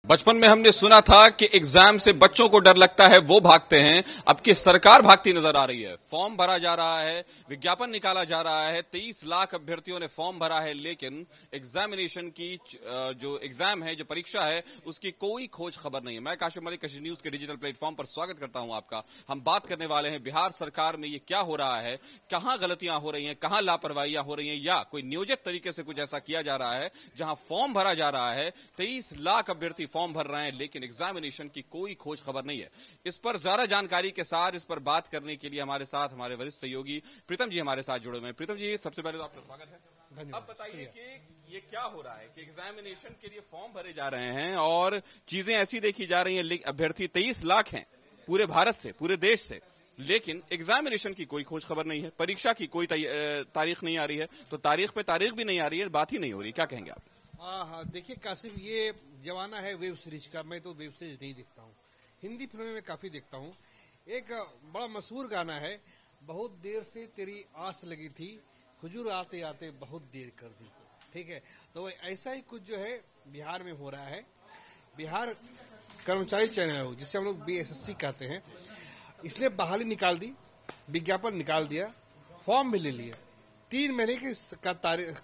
बचपन में हमने सुना था कि एग्जाम से बच्चों को डर लगता है, वो भागते हैं। अब की सरकार भागती नजर आ रही है। फॉर्म भरा जा रहा है, विज्ञापन निकाला जा रहा है, 23 लाख अभ्यर्थियों ने फॉर्म भरा है, लेकिन एग्जामिनेशन की जो एग्जाम है, जो परीक्षा है, उसकी कोई खोज खबर नहीं है। मैं काशिफ मलिक, कशिश न्यूज के डिजिटल प्लेटफॉर्म पर स्वागत करता हूं आपका। हम बात करने वाले हैं बिहार सरकार में ये क्या हो रहा है, कहां गलतियां हो रही हैं, कहां लापरवाहियां हो रही हैं, या कोई नियोजित तरीके से कुछ ऐसा किया जा रहा है जहां फॉर्म भरा जा रहा है, 23 लाख अभ्यर्थी फॉर्म भर रहे हैं, लेकिन एग्जामिनेशन की कोई खोज खबर नहीं है। इस पर ज्यादा जानकारी के साथ, इस पर बात करने के लिए हमारे साथ हमारे वरिष्ठ सहयोगी प्रीतम जी हमारे साथ जुड़े हुए हैं। प्रीतम जी, सबसे पहले तो आपका स्वागत है। अब बताइए कि ये क्या हो रहा है कि एग्जामिनेशन के लिए फॉर्म भरे जा रहे हैं और चीजें ऐसी देखी जा रही हैं, अभ्यर्थी 23 लाख हैं पूरे भारत से, पूरे देश से, लेकिन एग्जामिनेशन की कोई खोज खबर नहीं है, परीक्षा की कोई तारीख नहीं आ रही है, तो तारीख पे तारीख भी नहीं आ रही है, बात ही नहीं हो रही। क्या कहेंगे आप? हाँ, देखिए कासिफ, ये जमाना है वेब सीरीज का। मैं तो वेब सीरीज नहीं देखता हूँ, हिंदी फिल्में में काफी देखता हूँ। एक बड़ा मशहूर गाना है, बहुत देर से तेरी आस लगी थी, हुजूर आते आते बहुत देर कर दी। ठीक है, तो ऐसा ही कुछ जो है बिहार में हो रहा है। बिहार कर्मचारी चयन आयोग, जिसे हम लोग BSSC कहते हैं, इसने बहाली निकाल दी, विज्ञापन निकाल दिया, फॉर्म भी ले लिया। 3 महीने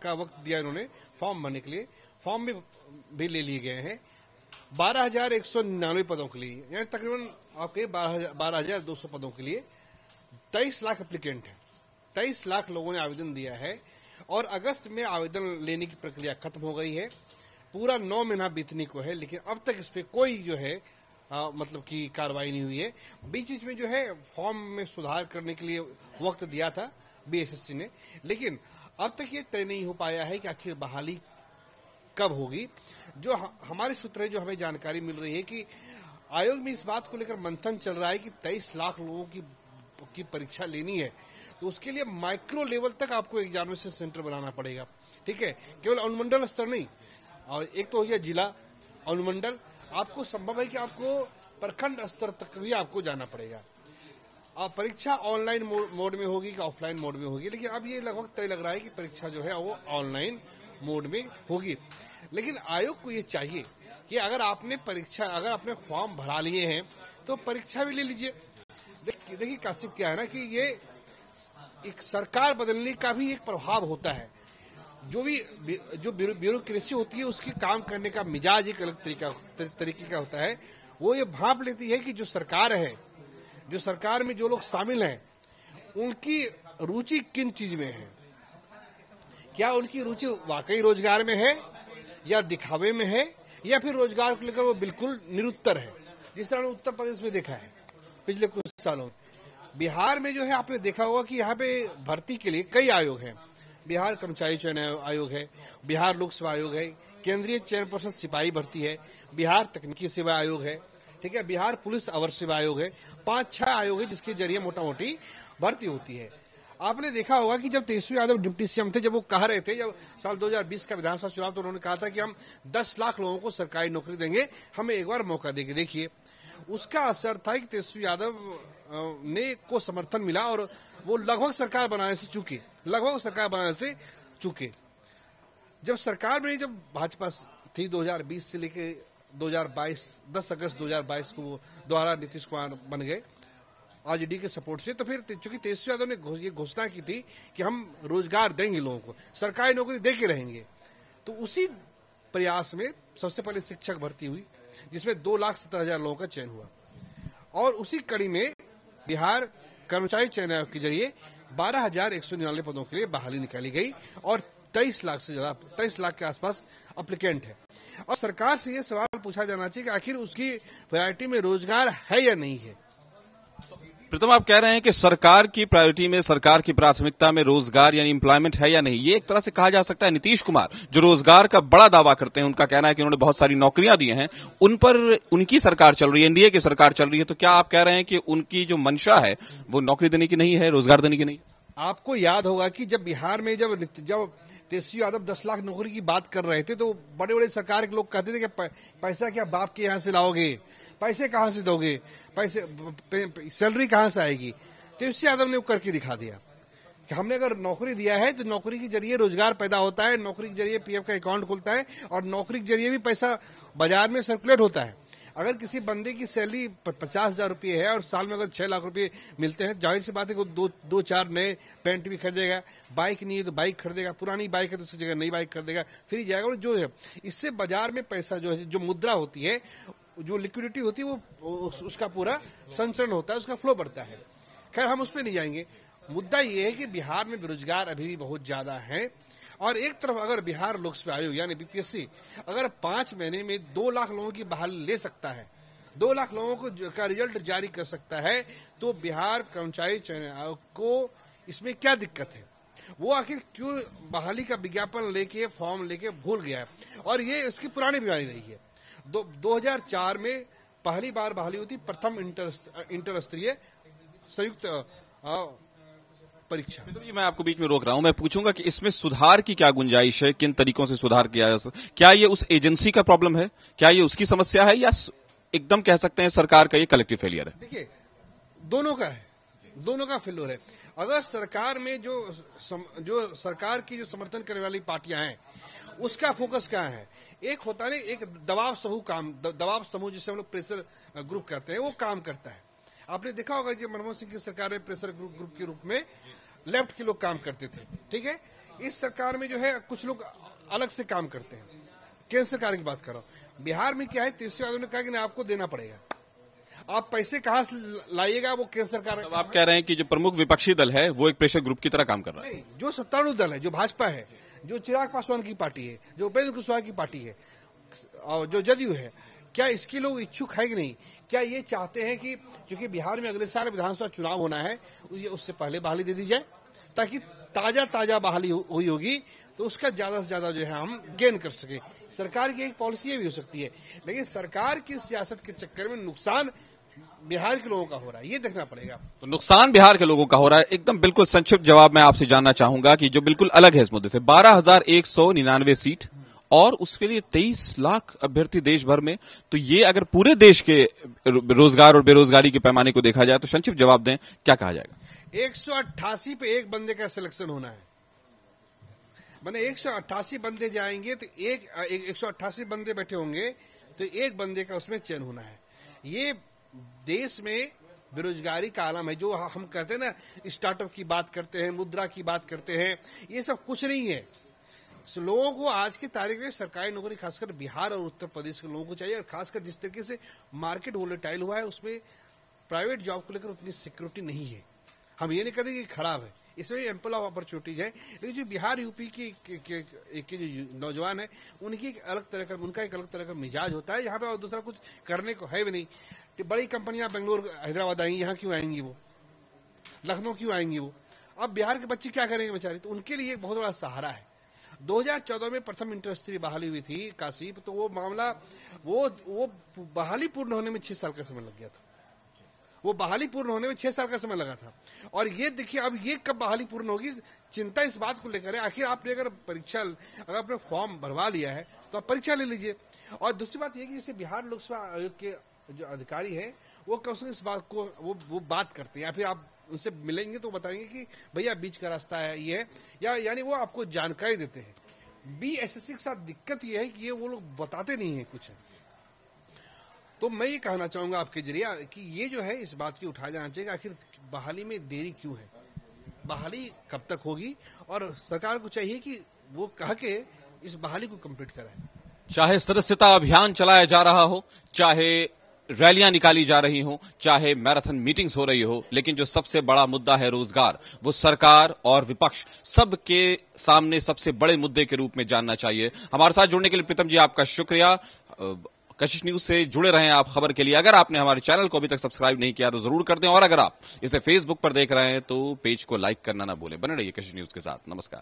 का वक्त दिया इन्होंने फॉर्म भरने के लिए। फॉर्म भी ले लिए गए हैं 12,199 पदों के लिए, यानी तकरीबन आपके 12,200 पदों के लिए 23 लाख एप्लीकेंट हैं। 23 लाख लोगों ने आवेदन दिया है और अगस्त में आवेदन लेने की प्रक्रिया खत्म हो गई है। पूरा 9 महीना बीतने को है, लेकिन अब तक इस पे कोई जो है मतलब की कार्रवाई नहीं हुई है। बीच बीच में जो है फॉर्म में सुधार करने के लिए वक्त दिया था BSSC ने, लेकिन अब तक ये तय नहीं हो पाया है कि आखिर बहाली कब होगी। जो हमारे सूत्र है, जो हमें जानकारी मिल रही है कि आयोग में इस बात को लेकर मंथन चल रहा है कि 23 लाख लोगों की परीक्षा लेनी है, तो उसके लिए माइक्रो लेवल तक आपको एग्जामिनेशन सेंटर बनाना पड़ेगा। ठीक है, केवल अनुमंडल स्तर नहीं, और एक तो हो गया जिला, अनुमंडल, आपको संभव है कि आपको प्रखंड स्तर तक भी आपको जाना पड़ेगा। अब परीक्षा ऑनलाइन मोड में होगी कि ऑफलाइन मोड में होगी, लेकिन अब ये लगभग तय लग रहा है कि परीक्षा जो है वो ऑनलाइन मोड में होगी। लेकिन आयोग को ये चाहिए कि अगर आपने फॉर्म भरा लिए हैं तो परीक्षा भी ले लीजिए। देखिए कासिफ, क्या है ना कि ये एक सरकार बदलने का भी एक प्रभाव होता है। जो ब्यूरोक्रेसी होती है, उसके काम करने का मिजाज एक अलग तरीके का होता है। वो ये भांप लेती है कि जो सरकार है, जो सरकार में जो लोग शामिल हैं, उनकी रुचि किन चीज में है। क्या उनकी रुचि वाकई रोजगार में है, या दिखावे में है, या फिर रोजगार को लेकर वो बिल्कुल निरुत्तर है, जिस तरह उत्तर प्रदेश में देखा है पिछले कुछ सालों। बिहार में जो है आपने देखा होगा कि यहाँ पे भर्ती के लिए कई आयोग हैं। बिहार कर्मचारी चयन आयोग है, बिहार लोक सेवा आयोग है, केंद्रीय चयन पर्षद सिपाही भर्ती है, बिहार तकनीकी सेवा आयोग है, ठीक है, बिहार पुलिस अवर सेवा आयोग है। 5-6 आयोग है जिसके जरिए मोटा मोटी भर्ती होती है। आपने देखा होगा कि जब तेजस्वी यादव डिप्टी सीएम थे, जब वो कह रहे थे, जब साल 2020 का विधानसभा चुनाव, तो उन्होंने कहा था कि हम 10 लाख लोगों को सरकारी नौकरी देंगे, हमें एक बार मौका देंगे। देखिए, उसका असर था कि तेजस्वी यादव ने को समर्थन मिला और वो लगभग सरकार बनाने से चूके। जब सरकार में जब भाजपा थी 2020 से लेके 2022, 10 अगस्त 2022 को वो दोबारा नीतीश कुमार बन गए RJD के सपोर्ट से, तो फिर चूंकि तेजस्वी यादव ने ये घोषणा की थी कि हम रोजगार देंगे लोगों को, सरकारी नौकरी दे के रहेंगे, तो उसी प्रयास में सबसे पहले शिक्षक भर्ती हुई, जिसमें 2,70,000 लोगों का चयन हुआ। और उसी कड़ी में बिहार कर्मचारी चयन आयोग के जरिए 12,199 पदों के लिए बहाली निकाली गई और 23 लाख के आसपास एप्लीकेंट है। और सरकार से ये सवाल पूछा जाना चाहिए कि आखिर उसकी प्रायोरिटी में रोजगार है या नहीं है। प्रीतम, आप कह रहे हैं कि सरकार की प्रायोरिटी में, सरकार की प्राथमिकता में रोजगार यानी एम्प्लॉयमेंट है या नहीं। ये एक तरह से कहा जा सकता है नीतीश कुमार, जो रोजगार का बड़ा दावा करते हैं, उनका कहना है कि उन्होंने बहुत सारी नौकरियां दी हैं, उन पर उनकी सरकार चल रही है, NDA की सरकार चल रही है। तो क्या आप कह रहे हैं कि उनकी जो मंशा है वो नौकरी देने की नहीं है, रोजगार देने की नहीं? आपको याद होगा कि जब बिहार में जब तेजस्वी यादव 10 लाख नौकरी की बात कर रहे थे, तो बड़े बड़े सरकार के लोग कहते थे कि पैसा क्या बाप के यहाँ से लाओगे, पैसे कहां से दोगे, पैसे सैलरी कहां से आएगी। तेजस्वी यादव ने वो करके दिखा दिया। कि हमने अगर नौकरी दिया है तो नौकरी के जरिए रोजगार पैदा होता है, नौकरी के जरिए पीएफ का अकाउंट खुलता है और नौकरी के जरिए भी पैसा बाजार में सर्कुलेट होता है। अगर किसी बंदे की सैलरी 50,000 रुपये है और साल में अगर 6 लाख रुपए मिलते हैं, जाहिर सी बात है कि दो चार नए पैंट भी खरीदेगा, बाइक नहीं है तो बाइक खरीदेगा, पुरानी बाइक है तो उसकी जगह नई बाइक खरीदेगा, फिर जाएगा। और जो है इससे बाजार में पैसा जो है, जो मुद्रा होती है, जो लिक्विडिटी होती है, वो उसका पूरा संचरण होता है, उसका फ्लो बढ़ता है। खैर हम उस पर नहीं जाएंगे। मुद्दा ये है कि बिहार में बेरोजगार अभी भी बहुत ज्यादा है और एक तरफ अगर बिहार लोक सेवा आयोग यानी बीपीएससी अगर 5 महीने में 2 लाख लोगों की बहाली ले सकता है, 2 लाख लोगों को का रिजल्ट जारी कर सकता है, तो बिहार कर्मचारी चयन आयोग को इसमें क्या दिक्कत है? वो आखिर क्यों बहाली का विज्ञापन लेके फॉर्म लेके भूल गया है? और ये इसकी पुरानी बीमारी रही है। 2004 में पहली बार बहाली हुई थी, प्रथम इंटर स्तरीय संयुक्त परीक्षा। मैं आपको बीच में रोक रहा हूं, मैं पूछूंगा कि इसमें सुधार की क्या गुंजाइश है, किन तरीकों से सुधार किया जा सकता है? क्या ये उस एजेंसी का प्रॉब्लम है, क्या ये उसकी समस्या है, या एकदम कह सकते हैं सरकार का ये कलेक्टिव फेलियर है? देखिए, दोनों का है, दोनों का फेलियर है। अगर सरकार में जो सरकार की जो समर्थन करने वाली पार्टियां हैं, उसका फोकस कहाँ है? एक होता है एक दबाव समूह जिसे हम लोग प्रेशर ग्रुप कहते हैं, वो काम करता है। आपने देखा होगा कि मनमोहन सिंह की सरकार में प्रेशर ग्रुप के रूप में लेफ्ट के लोग काम करते थे, ठीक है। इस सरकार में जो है कुछ लोग अलग से काम करते हैं। केंद्र सरकार की बात कर रहा हूं। बिहार में क्या है, तेजस्वी यादव ने कहा कि नहीं, आपको देना पड़ेगा, आप पैसे कहां से लाइएगा, वो केंद्र सरकार। तो आप कह रहे हैं कि जो प्रमुख विपक्षी दल है वो एक प्रेशर ग्रुप की तरह काम कर रहा है? नहीं, जो सत्तारूढ़ दल है, जो भाजपा है, जो चिराग पासवान की पार्टी है, जो उपेंद्र कुशवाहा की पार्टी है और जो जदयू है, क्या इसके लोग इच्छुक है कि नहीं? क्या ये चाहते हैं कि क्योंकि बिहार में अगले साल विधानसभा चुनाव होना है, उससे पहले बहाली दे दी जाए, ताकि ताजा बहाली हुई होगी तो उसका ज्यादा से ज्यादा जो है हम गेन कर सके। सरकार की एक पॉलिसी ये भी हो सकती है, लेकिन सरकार की सियासत के चक्कर में नुकसान बिहार के लोगों का हो रहा है, ये देखना पड़ेगा। तो नुकसान बिहार के लोगों का हो रहा है। एकदम बिल्कुल संक्षिप्त जवाब मैं आपसे जानना चाहूंगा कि जो बिल्कुल अलग है इस मुद्दे से, 12,199 सीट और उसके लिए 23 लाख अभ्यर्थी देश भर में, तो ये अगर पूरे देश के रोजगार और बेरोजगारी के पैमाने को देखा जाए तो संक्षिप्त जवाब दें, क्या कहा जाएगा? 188 पे एक बंदे का सिलेक्शन होना है, मैंने 188 बंदे जाएंगे तो 188 बंदे बैठे होंगे तो एक बंदे का उसमें चयन होना है। ये देश में बेरोजगारी का आलम है। जो हम कहते हैं ना, स्टार्टअप की बात करते हैं, मुद्रा की बात करते हैं, ये सब कुछ नहीं है। लोगों को आज की तारीख में सरकारी नौकरी खासकर बिहार और उत्तर प्रदेश के लोगों को चाहिए, और खासकर जिस तरीके से मार्केट वोलेटाइल हुआ है उसमें प्राइवेट जॉब को लेकर उतनी सिक्योरिटी नहीं है। हम ये नहीं कहते कि खराब है, इसमें एम्पल ऑफ अपॉर्चुनिटीज है, लेकिन जो बिहार यूपी के जो नौजवान है उनका एक अलग तरह का मिजाज होता है। यहाँ पे और दूसरा कुछ करने को है भी नहीं। कि बड़ी कंपनियां बेंगलोर हैदराबाद आएंगी, यहाँ क्यों आएंगी वो, लखनऊ क्यों आएंगी वो? अब बिहार के बच्चे क्या करेंगे बेचारे? तो उनके लिए एक बहुत बड़ा सहारा है। 2014 में प्रथम इंटर स्तरीय बहाली हुई थी काशिप, तो वो मामला वो बहाली पूर्ण होने में 6 साल का समय लग गया था। वो बहाली पूर्ण होने में 6 साल का समय लगा था। और ये देखिए अब ये कब बहाली पूर्ण होगी, चिंता इस बात को लेकर है। आखिर आपने अगर आपने फॉर्म भरवा लिया है तो आप परीक्षा ले लीजिए। और दूसरी बात यह कि जैसे बिहार लोक सेवा आयोग के जो अधिकारी हैं वो कम से कम इस बात को वो बात करते हैं, या फिर आप उनसे मिलेंगे तो बताएंगे कि भैया बीच का रास्ता है ये है, या यानी वो आपको जानकारी देते हैं। बीएसएससी के साथ दिक्कत ये है कि ये वो लोग बताते नहीं है कुछ। तो मैं ये कहना चाहूंगा आपके जरिए कि ये जो है इस बात की उठाया जाना चाहिए कि आखिर बहाली में देरी क्यों है, बहाली कब तक होगी, और सरकार को चाहिए कि वो कह के इस बहाली को कंप्लीट कराए। चाहे सदस्यता अभियान चलाया जा रहा हो, चाहे रैलियां निकाली जा रही हो, चाहे मैराथन मीटिंग्स हो रही हो, लेकिन जो सबसे बड़ा मुद्दा है रोजगार, वो सरकार और विपक्ष सबके सामने सबसे बड़े मुद्दे के रूप में जानना चाहिए। हमारे साथ जुड़ने के लिए प्रीतम जी आपका शुक्रिया। कशिश न्यूज से जुड़े रहें आप खबर के लिए। अगर आपने हमारे चैनल को अभी तक सब्सक्राइब नहीं किया तो जरूर कर दें, और अगर आप इसे फेसबुक पर देख रहे हैं तो पेज को लाइक करना ना भूलें। बने रहिए कशिश न्यूज के साथ। नमस्कार।